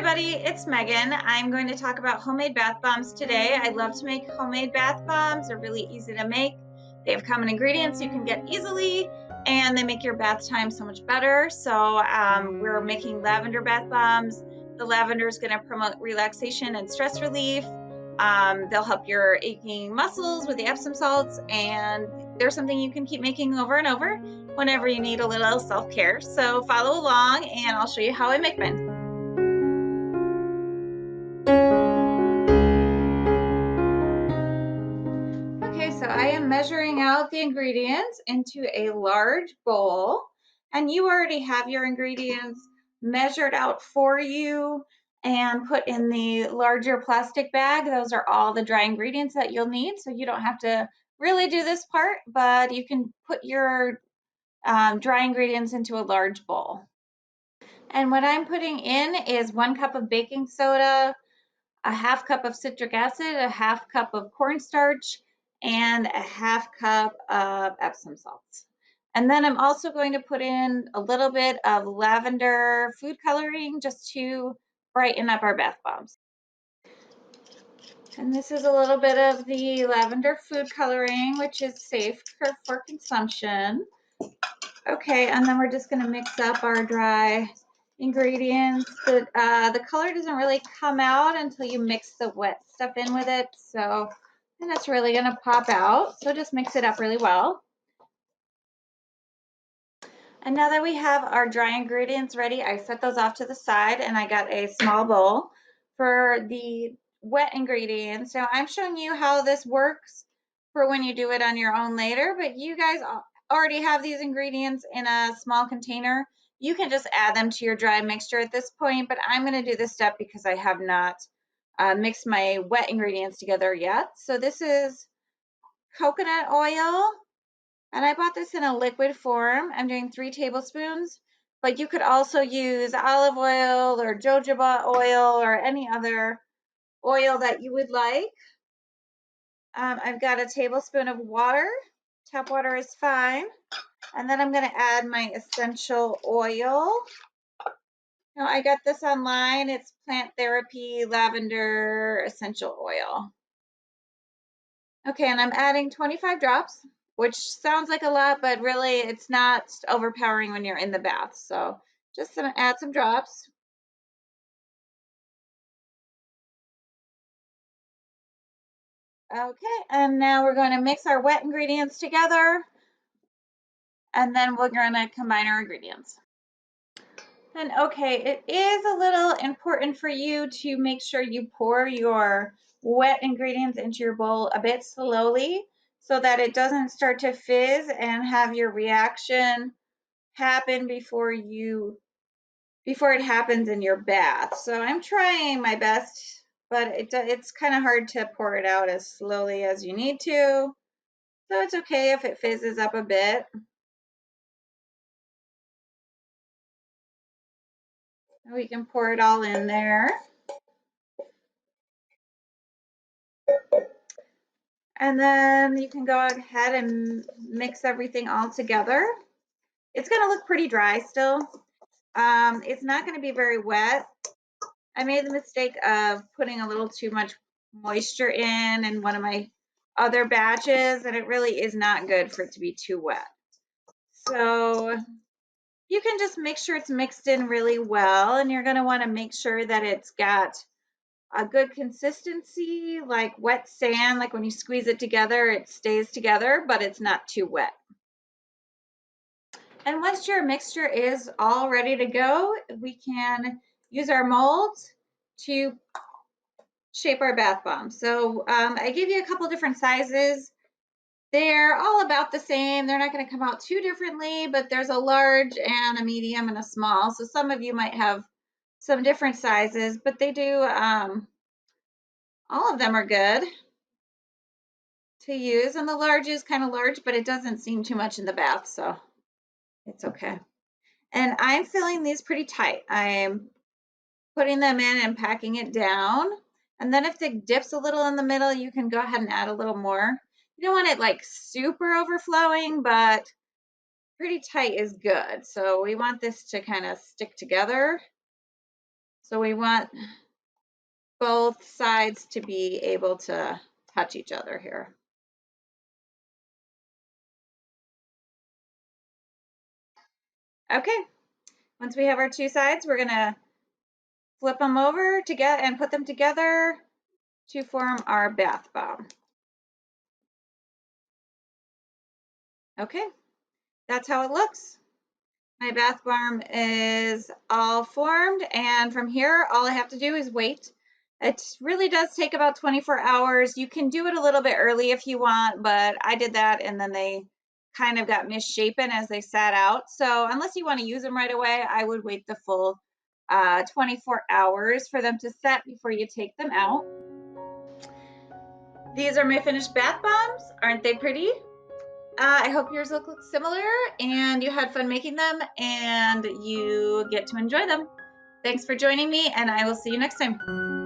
everybody, it's Megan. I'm going to talk about homemade bath bombs today. I love to make homemade bath bombs. They're really easy to make. They have common ingredients you can get easily, and they make your bath time so much better. So we're making lavender bath bombs. The lavender is going to promote relaxation and stress relief. They'll help your aching muscles with the Epsom salts, and they're something you can keep making over and over whenever you need a little self-care. So follow along and I'll show you how I make mine. Okay, so I am measuring out the ingredients into a large bowl, and you already have your ingredients measured out for you and put in the larger plastic bag. Those are all the dry ingredients that you'll need, so you don't have to really do this part, but you can put your dry ingredients into a large bowl. And what I'm putting in is 1 cup of baking soda, a 1/2 cup of citric acid, a 1/2 cup of cornstarch, and a 1/2 cup of Epsom salts. And then I'm also going to put in a little bit of lavender food coloring just to brighten up our bath bombs. And this is a little bit of the lavender food coloring, which is safe for consumption. Okay, and then we're just going to mix up our dry ingredients. The color doesn't really come out until you mix the wet stuff in with it, so then it's really going to pop out. So just mix it up really well. And now that we have our dry ingredients ready, I set those off to the side, and I got a small bowl for the wet ingredients. Now I'm showing you how this works for when you do it on your own later, but you guys already have these ingredients in a small container. You can just add them to your dry mixture at this point, but I'm going to do this step because I have not mixed my wet ingredients together yet. So this is coconut oil, and I bought this in a liquid form. I'm doing 3 tablespoons, but you could also use olive oil or jojoba oil or any other oil that you would like. I've got a tablespoon of water. Tap water is fine. And then I'm going to add my essential oil. Now I got this online. It's Plant Therapy Lavender Essential Oil. Okay, and I'm adding 25 drops, which sounds like a lot, but really it's not overpowering when you're in the bath. So just gonna add some drops. Okay, and now we're going to mix our wet ingredients together, and then we're going to combine our ingredients. And okay, it is a little important for you to make sure you pour your wet ingredients into your bowl a bit slowly so that it doesn't start to fizz and have your reaction happen before it happens in your bath. So I'm trying my best, but it's kind of hard to pour it out as slowly as you need to. So it's okay if it fizzes up a bit. We can pour it all in there. And then you can go ahead and mix everything all together. It's going to look pretty dry still. It's not going to be very wet. I made the mistake of putting a little too much moisture in one of my other batches, and it really is not good for it to be too wet. So you can just make sure it's mixed in really well, and you're going to want to make sure that it's got a good consistency, like wet sand, like when you squeeze it together, it stays together, but it's not too wet. And once your mixture is all ready to go, we can use our molds to shape our bath bomb. So I gave you a couple different sizes. They're all about the same. They're not going to come out too differently, but there's a large and a medium and a small. So some of you might have some different sizes, but they do, all of them are good to use. And the large is kind of large, but it doesn't seem too much in the bath, so it's okay. And I'm filling these pretty tight. I'm putting them in and packing it down. And then if it dips a little in the middle, you can go ahead and add a little more. You don't want it like super overflowing, but pretty tight is good. So we want this to kind of stick together. So we want both sides to be able to touch each other here. Okay, once we have our two sides, we're gonna flip them over to get and put them together to form our bath bomb. Okay, that's how it looks. My bath bomb is all formed, and from here, all I have to do is wait. It really does take about 24 hours. You can do it a little bit early if you want, but I did that and then they kind of got misshapen as they sat out. So unless you want to use them right away, I would wait the full 24 hours for them to set before you take them out. These are my finished bath bombs. Aren't they pretty? I hope yours look similar and you had fun making them and you get to enjoy them. Thanks for joining me, and I will see you next time.